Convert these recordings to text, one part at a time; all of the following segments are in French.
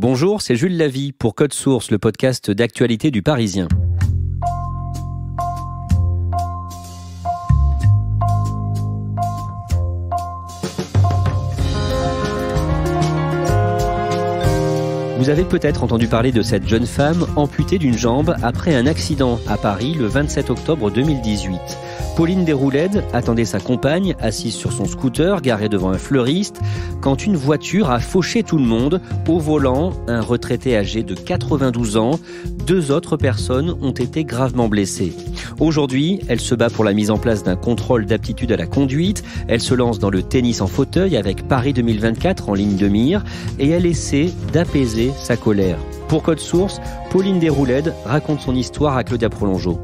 Bonjour, c'est Jules Lavie pour Code Source, le podcast d'actualité du Parisien. Vous avez peut-être entendu parler de cette jeune femme amputée d'une jambe après un accident à Paris le 27 octobre 2018. Pauline Desroulèdes attendait sa compagne assise sur son scooter garé devant un fleuriste quand une voiture a fauché tout le monde. Au volant, un retraité âgé de 92 ans. 2 autres personnes ont été gravement blessées. Aujourd'hui, elle se bat pour la mise en place d'un contrôle d'aptitude à la conduite. Elle se lance dans le tennis en fauteuil avec Paris 2024 en ligne de mire et elle essaie d'apaiser sa colère. Pour Code Source, Pauline Desroulèdes raconte son histoire à Claudia Prolongeau.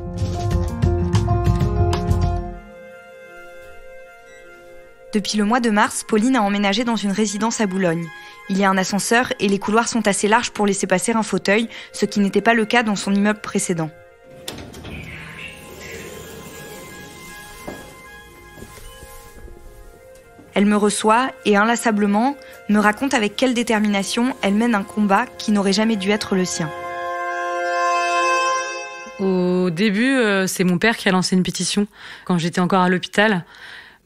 Depuis le mois de mars, Pauline a emménagé dans une résidence à Boulogne. Il y a un ascenseur et les couloirs sont assez larges pour laisser passer un fauteuil, ce qui n'était pas le cas dans son immeuble précédent. Elle me reçoit et inlassablement me raconte avec quelle détermination elle mène un combat qui n'aurait jamais dû être le sien. Au début, c'est mon père qui a lancé une pétition quand j'étais encore à l'hôpital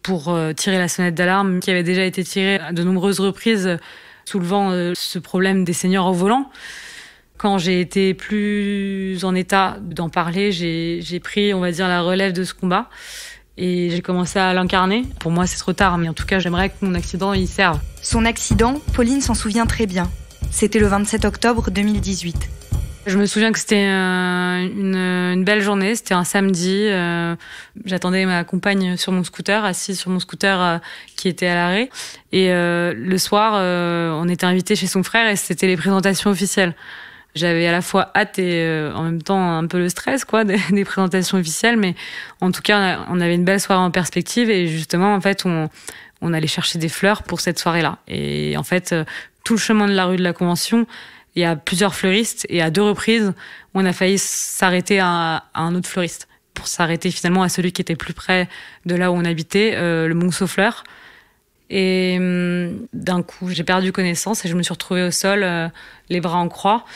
pour tirer la sonnette d'alarme qui avait déjà été tirée à de nombreuses reprises, soulevant ce problème des seniors au volant. Quand j'ai été plus en état d'en parler, j'ai pris, on va dire, la relève de ce combat et j'ai commencé à l'incarner. Pour moi, c'est trop tard, mais en tout cas, j'aimerais que mon accident y serve. Son accident, Pauline s'en souvient très bien. C'était le 27 octobre 2018. Je me souviens que c'était une belle journée, c'était un samedi. J'attendais ma compagne sur mon scooter, assise sur mon scooter qui était à l'arrêt. Et le soir, on était invités chez son frère et c'était les présentations officielles. J'avais à la fois hâte et en même temps un peu le stress des présentations officielles. Mais en tout cas, on avait une belle soirée en perspective et justement, en fait, on allait chercher des fleurs pour cette soirée-là. Et en fait, tout le chemin de la rue de la Convention, il y a plusieurs fleuristes et à 2 reprises, on a failli s'arrêter à un autre fleuriste pour s'arrêter finalement à celui qui était plus près de là où on habitait, le Monceau-Fleurs. Et d'un coup, j'ai perdu connaissance et je me suis retrouvée au sol, les bras en croix.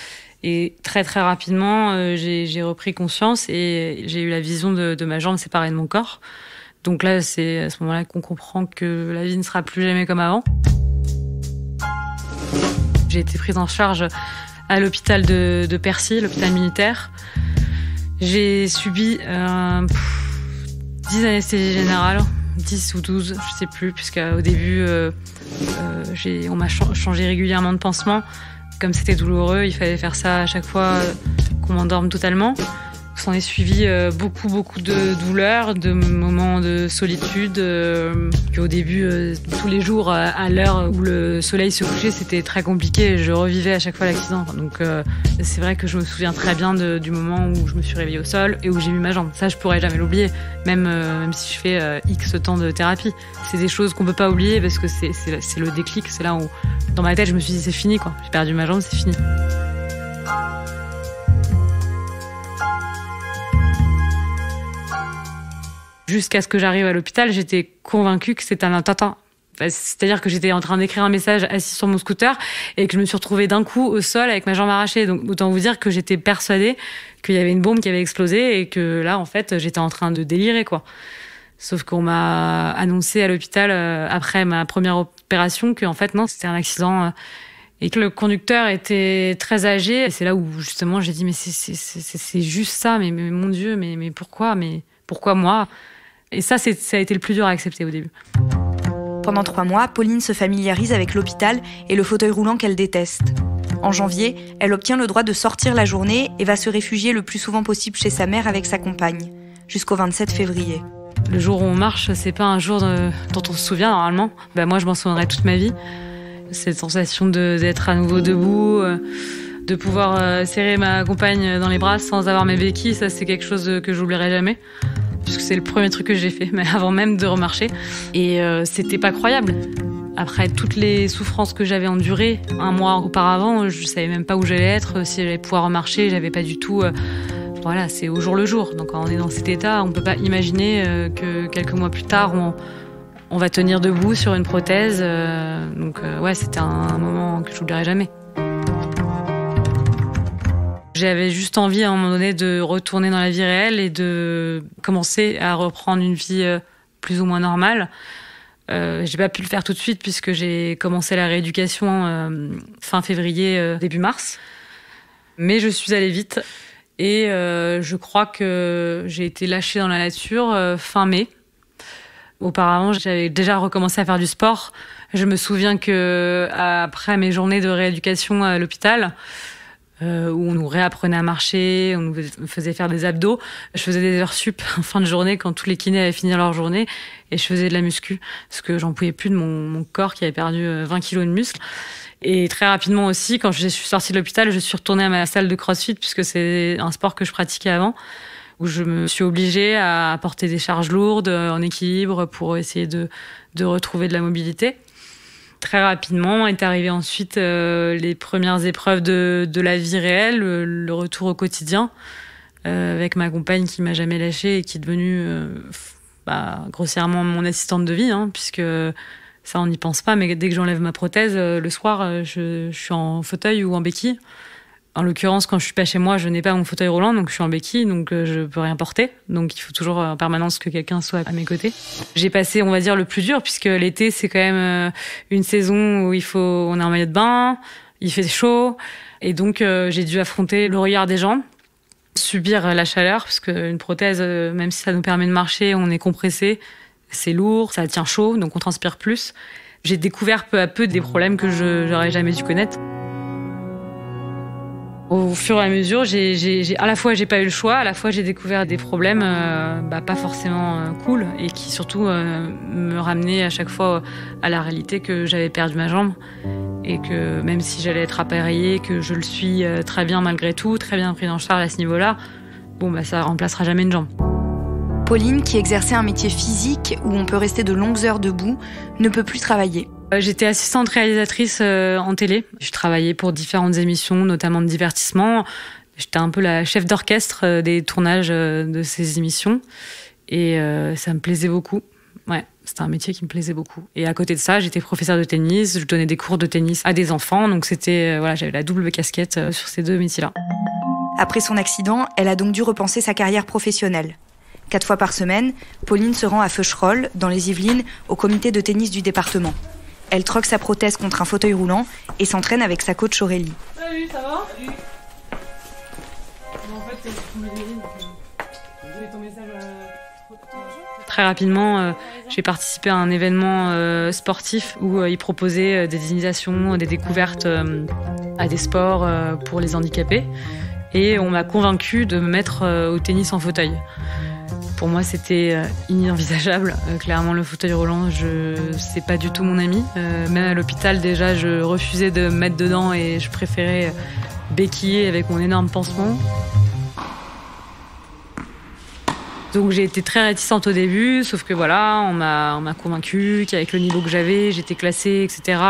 Et très très rapidement, j'ai repris conscience et j'ai eu la vision de ma jambe séparée de mon corps. Donc là, c'est à ce moment-là qu'on comprend que la vie ne sera plus jamais comme avant. J'ai été prise en charge à l'hôpital de Percy, l'hôpital militaire. J'ai subi 10 anesthésies générales, 10 ou 12, je sais plus, puisqu'au début, on m'a changé régulièrement de pansement. Comme c'était douloureux, il fallait faire ça à chaque fois qu'on m'endorme totalement. S'en est suivi beaucoup de douleurs, de moments de solitude. Au début, tous les jours, à l'heure où le soleil se couchait, c'était très compliqué. Je revivais à chaque fois l'accident. Donc c'est vrai que je me souviens très bien du moment où je me suis réveillée au sol et où j'ai mis ma jambe. Ça, je pourrais jamais l'oublier, même si je fais X temps de thérapie. C'est des choses qu'on peut pas oublier parce que c'est le déclic. C'est là où, dans ma tête, je me suis dit c'est fini, quoi. J'ai perdu ma jambe, c'est fini. Jusqu'à ce que j'arrive à l'hôpital, j'étais convaincue que c'était un attentat. C'est-à-dire que j'étais en train d'écrire un message assis sur mon scooter et que je me suis retrouvée d'un coup au sol avec ma jambe arrachée. Donc autant vous dire que j'étais persuadée qu'il y avait une bombe qui avait explosé et que là, en fait, j'étais en train de délirer, quoi. Sauf qu'on m'a annoncé à l'hôpital, après ma première opération, qu'en fait, non, c'était un accident et que le conducteur était très âgé. Et c'est là où, justement, j'ai dit, mais c'est juste ça, mais mon Dieu, mais pourquoi moi ? Et ça a été le plus dur à accepter au début. Pendant 3 mois, Pauline se familiarise avec l'hôpital et le fauteuil roulant qu'elle déteste. En janvier, elle obtient le droit de sortir la journée et va se réfugier le plus souvent possible chez sa mère avec sa compagne, jusqu'au 27 février. Le jour où on marche, c'est pas un jour dont on se souvient normalement. Moi, je m'en souviendrai toute ma vie. Cette sensation d'être à nouveau debout, de pouvoir serrer ma compagne dans les bras sans avoir mes béquilles, ça c'est quelque chose que j'oublierai jamais. Puisque c'est le premier truc que j'ai fait, mais avant même de remarcher. Et c'était pas croyable. Après toutes les souffrances que j'avais endurées 1 mois auparavant, je savais même pas où j'allais être, si j'allais pouvoir remarcher, j'avais pas du tout... Voilà, c'est au jour le jour. Donc quand on est dans cet état, on peut pas imaginer que quelques mois plus tard, on va tenir debout sur une prothèse. Donc ouais, c'était un moment que j'oublierai jamais. J'avais juste envie à un moment donné de retourner dans la vie réelle et de commencer à reprendre une vie plus ou moins normale. J'ai pas pu le faire tout de suite puisque j'ai commencé la rééducation fin février, début mars. Mais je suis allée vite et je crois que j'ai été lâchée dans la nature fin mai. Auparavant, j'avais déjà recommencé à faire du sport. Je me souviens que après mes journées de rééducation à l'hôpital, où on nous réapprenait à marcher, on nous faisait faire des abdos, je faisais des heures sup en fin de journée quand tous les kinés avaient fini leur journée et je faisais de la muscu parce que j'en pouvais plus de mon corps qui avait perdu 20 kilos de muscles. Et très rapidement aussi, quand je suis sortie de l'hôpital, je suis retournée à ma salle de crossfit puisque c'est un sport que je pratiquais avant, où je me suis obligée à porter des charges lourdes en équilibre pour essayer de retrouver de la mobilité. Très rapidement est arrivé ensuite les premières épreuves de la vie réelle, le retour au quotidien, avec ma compagne qui m'a jamais lâchée et qui est devenue grossièrement mon assistante de vie, puisque ça on n'y pense pas, mais dès que j'enlève ma prothèse, le soir, je suis en fauteuil ou en béquille. En l'occurrence, quand je suis pas chez moi, je n'ai pas mon fauteuil roulant, donc je suis en béquille, donc je peux rien porter. Donc il faut toujours en permanence que quelqu'un soit à mes côtés. J'ai passé, on va dire, le plus dur, puisque l'été, c'est quand même une saison où on est en maillot de bain, il fait chaud, et donc j'ai dû affronter le regard des gens, subir la chaleur, parce qu'une prothèse, même si ça nous permet de marcher, on est compressé, c'est lourd, ça tient chaud, donc on transpire plus. J'ai découvert peu à peu des problèmes que j'aurais jamais dû connaître. Au fur et à mesure, à la fois j'ai pas eu le choix, à la fois j'ai découvert des problèmes pas forcément cool et qui surtout me ramenaient à chaque fois à la réalité que j'avais perdu ma jambe et que même si j'allais être appareillée, que je le suis très bien malgré tout, très bien pris en charge à ce niveau-là, ça remplacera jamais une jambe. Pauline, qui exerçait un métier physique où on peut rester de longues heures debout, ne peut plus travailler. J'étais assistante réalisatrice en télé. Je travaillais pour différentes émissions, notamment de divertissement. J'étais un peu la chef d'orchestre des tournages de ces émissions. Et ça me plaisait beaucoup. Ouais, c'était un métier qui me plaisait beaucoup. Et à côté de ça, j'étais professeure de tennis. Je donnais des cours de tennis à des enfants. Donc j'avais la double casquette sur ces deux métiers-là. Après son accident, elle a donc dû repenser sa carrière professionnelle. 4 fois par semaine, Pauline se rend à Feucherolles, dans les Yvelines, au comité de tennis du département. Elle troque sa prothèse contre un fauteuil roulant et s'entraîne avec sa coach Aurélie. Salut, ça va ? Salut. En fait, ton message. Très rapidement, j'ai participé à un événement sportif où ils proposaient des initiations, des découvertes à des sports pour les handicapés. Et on m'a convaincue de me mettre au tennis en fauteuil. Pour moi, c'était inenvisageable. Clairement, le fauteuil roulant, c'est pas du tout mon ami. Même à l'hôpital, déjà, je refusais de me mettre dedans et je préférais béquiller avec mon énorme pansement. Donc j'ai été très réticente au début, sauf que voilà, on m'a convaincue qu'avec le niveau que j'avais, j'étais classée, etc.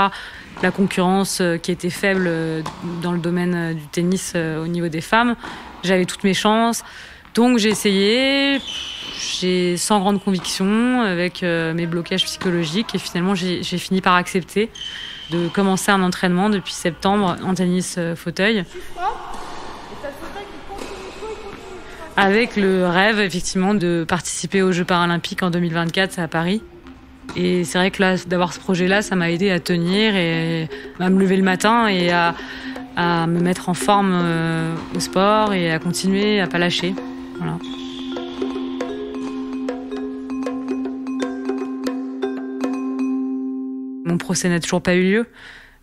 La concurrence qui était faible dans le domaine du tennis au niveau des femmes, j'avais toutes mes chances. Donc j'ai essayé, sans grande conviction, avec mes blocages psychologiques, et finalement j'ai fini par accepter de commencer un entraînement depuis septembre en tennis fauteuil. Avec le rêve, effectivement, de participer aux Jeux paralympiques en 2024 à Paris. Et c'est vrai que là, d'avoir ce projet-là, ça m'a aidé à tenir et à me lever le matin et à me mettre en forme au sport et à continuer, à pas lâcher. Voilà. Mon procès n'a toujours pas eu lieu.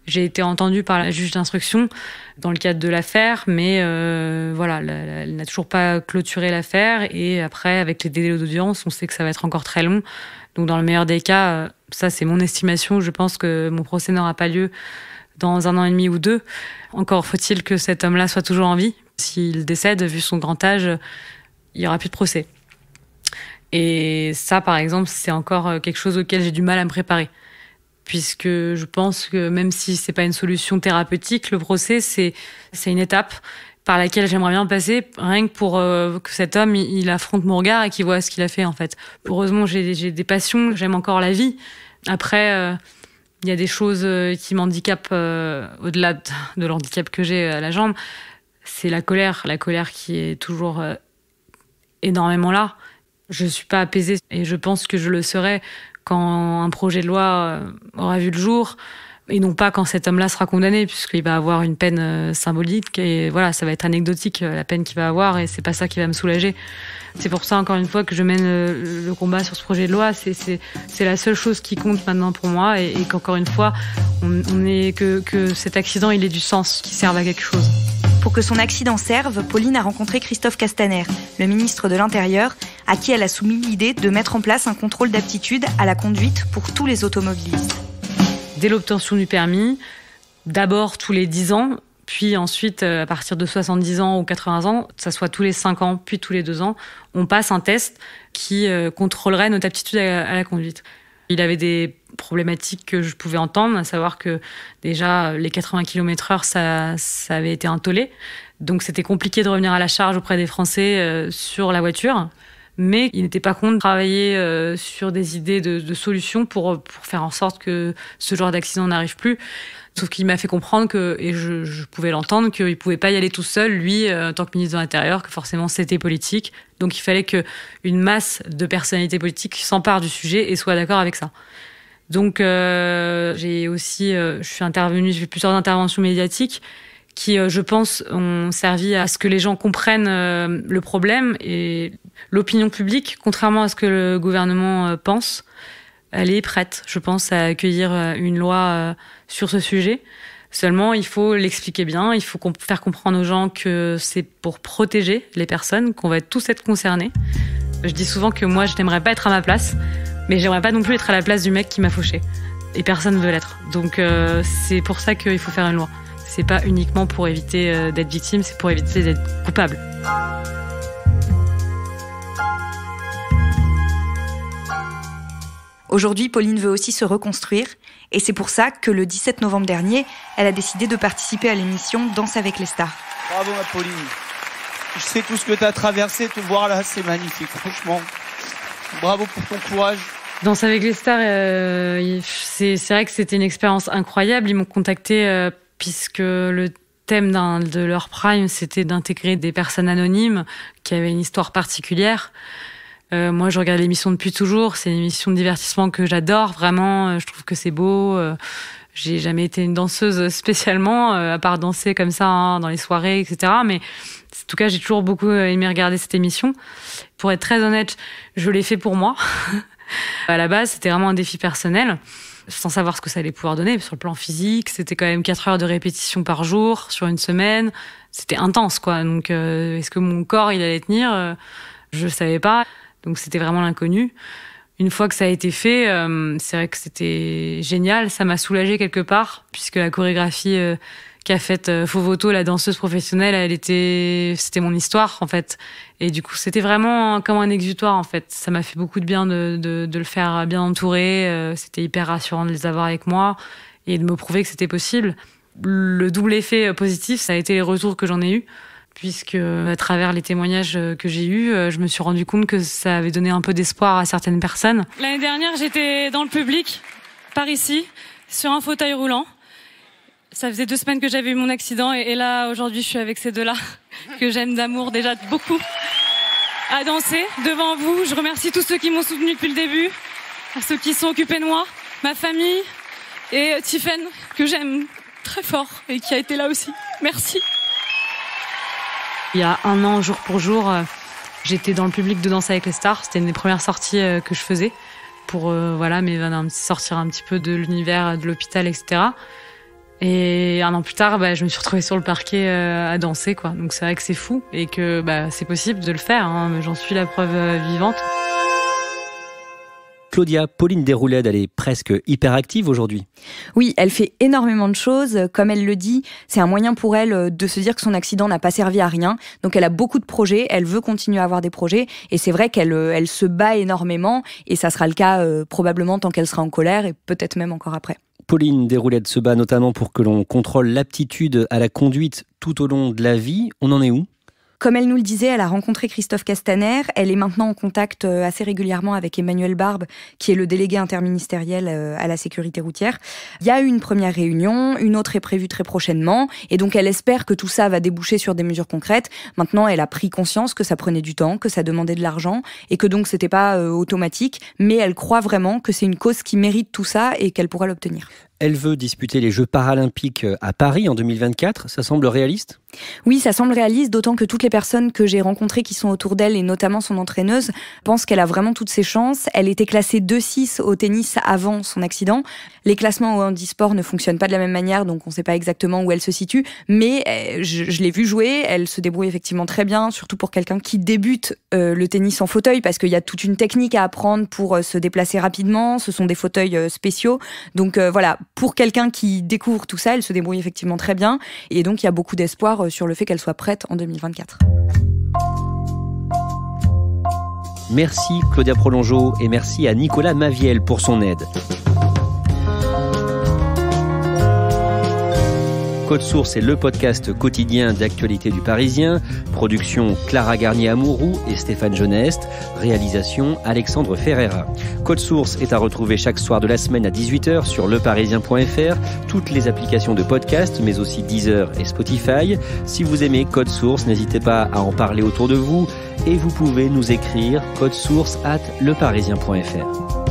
J'ai été entendue par la juge d'instruction dans le cadre de l'affaire, mais elle n'a toujours pas clôturé l'affaire. Et après, avec les délais d'audience, on sait que ça va être encore très long. Donc dans le meilleur des cas, ça c'est mon estimation, je pense que mon procès n'aura pas lieu dans 1 an et demi ou 2. Encore faut-il que cet homme-là soit toujours en vie. S'il décède, vu son grand âge, il n'y aura plus de procès. Et ça, par exemple, c'est encore quelque chose auquel j'ai du mal à me préparer. Puisque je pense que même si c'est pas une solution thérapeutique, le procès, c'est une étape par laquelle j'aimerais bien passer, rien que pour que cet homme, il affronte mon regard et qu'il voit ce qu'il a fait, en fait. Heureusement, j'ai des passions, j'aime encore la vie. Après, il y a des choses qui m'handicapent au-delà de l'handicap que j'ai à la jambe. c'est la colère qui est toujours énormément là. Je ne suis pas apaisée et je pense que je le serai quand un projet de loi aura vu le jour et non pas quand cet homme-là sera condamné, puisqu'il va avoir une peine symbolique et voilà, ça va être anecdotique la peine qu'il va avoir et c'est pas ça qui va me soulager. C'est pour ça, encore une fois, que je mène le combat sur ce projet de loi. C'est la seule chose qui compte maintenant pour moi et qu'encore une fois, que cet accident, il ait du sens, qu'il serve à quelque chose. Pour que son accident serve, Pauline a rencontré Christophe Castaner, le ministre de l'Intérieur, à qui elle a soumis l'idée de mettre en place un contrôle d'aptitude à la conduite pour tous les automobilistes. Dès l'obtention du permis, d'abord tous les 10 ans, puis ensuite, à partir de 70 ans ou 80 ans, que ça soit tous les 5 ans, puis tous les 2 ans, on passe un test qui contrôlerait notre aptitude à la conduite. Il avait des problématiques que je pouvais entendre, à savoir que déjà les 80 km/h, ça avait été un tollé. Donc c'était compliqué de revenir à la charge auprès des Français sur la voiture. Mais il n'était pas contre de travailler sur des idées de solutions pour faire en sorte que ce genre d'accident n'arrive plus. Sauf qu'il m'a fait comprendre que, et je pouvais l'entendre, qu'il ne pouvait pas y aller tout seul, lui, en tant que ministre de l'Intérieur, que forcément c'était politique. Donc il fallait qu'une masse de personnalités politiques s'emparent du sujet et soient d'accord avec ça. Donc j'ai aussi, je fait plusieurs interventions médiatiques qui, je pense, ont servi à ce que les gens comprennent le problème et l'opinion publique, contrairement à ce que le gouvernement pense. Elle est prête, je pense, à accueillir une loi sur ce sujet. Seulement, il faut l'expliquer bien, il faut faire comprendre aux gens que c'est pour protéger les personnes, qu'on va tous être concernés. Je dis souvent que moi, je n'aimerais pas être à ma place, mais j'aimerais pas non plus être à la place du mec qui m'a fauché. Et personne ne veut l'être. Donc c'est pour ça qu'il faut faire une loi. C'est pas uniquement pour éviter d'être victime, c'est pour éviter d'être coupable. Aujourd'hui, Pauline veut aussi se reconstruire et c'est pour ça que le 17 novembre dernier, elle a décidé de participer à l'émission Danse avec les stars. Bravo ma Pauline. Je sais tout ce que tu as traversé, te voir là, c'est magnifique, franchement. Bravo pour ton courage. Danse avec les stars, c'est vrai que c'était une expérience incroyable. Ils m'ont contacté puisque le thème de leur prime, c'était d'intégrer des personnes anonymes qui avaient une histoire particulière. Moi, je regarde l'émission depuis toujours. C'est une émission de divertissement que j'adore, vraiment. Je trouve que c'est beau. J'ai jamais été une danseuse spécialement, à part danser comme ça dans les soirées, etc. Mais en tout cas, j'ai toujours beaucoup aimé regarder cette émission. Pour être très honnête, je l'ai fait pour moi. À la base, c'était vraiment un défi personnel, sans savoir ce que ça allait pouvoir donner. Sur le plan physique, c'était quand même 4 heures de répétition par jour, sur une semaine. C'était intense, quoi. Donc, est-ce que mon corps, il allait tenir ? Je savais pas. Donc c'était vraiment l'inconnu. Une fois que ça a été fait, c'est vrai que c'était génial. Ça m'a soulagée quelque part, puisque la chorégraphie qu'a faite Fovoto, la danseuse professionnelle, c'était mon histoire, en fait. Et du coup, c'était vraiment comme un exutoire, en fait. Ça m'a fait beaucoup de bien de le faire bien entouré. C'était hyper rassurant de les avoir avec moi et de me prouver que c'était possible. Le double effet positif, ça a été les retours que j'en ai eus. Puisque à travers les témoignages que j'ai eus, je me suis rendu compte que ça avait donné un peu d'espoir à certaines personnes. L'année dernière, j'étais dans le public, par ici, sur un fauteuil roulant. Ça faisait 2 semaines que j'avais eu mon accident et là, aujourd'hui, je suis avec ces deux-là, que j'aime d'amour déjà beaucoup, à danser devant vous. Je remercie tous ceux qui m'ont soutenu depuis le début, ceux qui sont occupés de moi, ma famille et Tiffaine, que j'aime très fort et qui a été là aussi. Merci. Il y a 1 an, jour pour jour, j'étais dans le public de Danse avec les stars. C'était une des premières sorties que je faisais pour sortir un petit peu de l'univers de l'hôpital, etc. Et 1 an plus tard, je me suis retrouvée sur le parquet à danser, quoi. Donc c'est vrai que c'est fou et que c'est possible de le faire, hein. J'en suis la preuve vivante. Claudia, Pauline Déroulède, elle est presque hyperactive aujourd'hui. Oui, elle fait énormément de choses. Comme elle le dit, c'est un moyen pour elle de se dire que son accident n'a pas servi à rien. Donc elle a beaucoup de projets, elle veut continuer à avoir des projets. Et c'est vrai qu'elle se bat énormément. Et ça sera le cas probablement tant qu'elle sera en colère et peut-être même encore après. Pauline Déroulède se bat notamment pour que l'on contrôle l'aptitude à la conduite tout au long de la vie. On en est où ? Comme elle nous le disait, elle a rencontré Christophe Castaner. Elle est maintenant en contact assez régulièrement avec Emmanuel Barbe, qui est le délégué interministériel à la sécurité routière. Il y a eu une première réunion, une autre est prévue très prochainement, et donc elle espère que tout ça va déboucher sur des mesures concrètes. Maintenant, elle a pris conscience que ça prenait du temps, que ça demandait de l'argent, et que donc c'était pas automatique, mais elle croit vraiment que c'est une cause qui mérite tout ça et qu'elle pourra l'obtenir. Elle veut disputer les Jeux paralympiques à Paris en 2024. Ça semble réaliste ? Oui, ça semble réaliste, d'autant que toutes les personnes que j'ai rencontrées qui sont autour d'elle, et notamment son entraîneuse, pensent qu'elle a vraiment toutes ses chances. Elle était classée 2-6 au tennis avant son accident. Les classements au handisport ne fonctionnent pas de la même manière, donc on ne sait pas exactement où elle se situe. Mais je l'ai vue jouer, elle se débrouille effectivement très bien, surtout pour quelqu'un qui débute le tennis en fauteuil, parce qu'il y a toute une technique à apprendre pour se déplacer rapidement. Ce sont des fauteuils spéciaux. Donc voilà, pour quelqu'un qui découvre tout ça, elle se débrouille effectivement très bien. Et donc il y a beaucoup d'espoir sur le fait qu'elle soit prête en 2024. Merci Claudia Prolongeau et merci à Nicolas Maviel pour son aide. Code Source est le podcast quotidien d'actualité du Parisien. Production Clara Garnier-Amouroux et Stéphane Geneste. Réalisation Alexandre Ferreira. Code Source est à retrouver chaque soir de la semaine à 18h sur leparisien.fr, toutes les applications de podcast, mais aussi Deezer et Spotify. Si vous aimez Code Source, n'hésitez pas à en parler autour de vous et vous pouvez nous écrire codesource@leparisien.fr.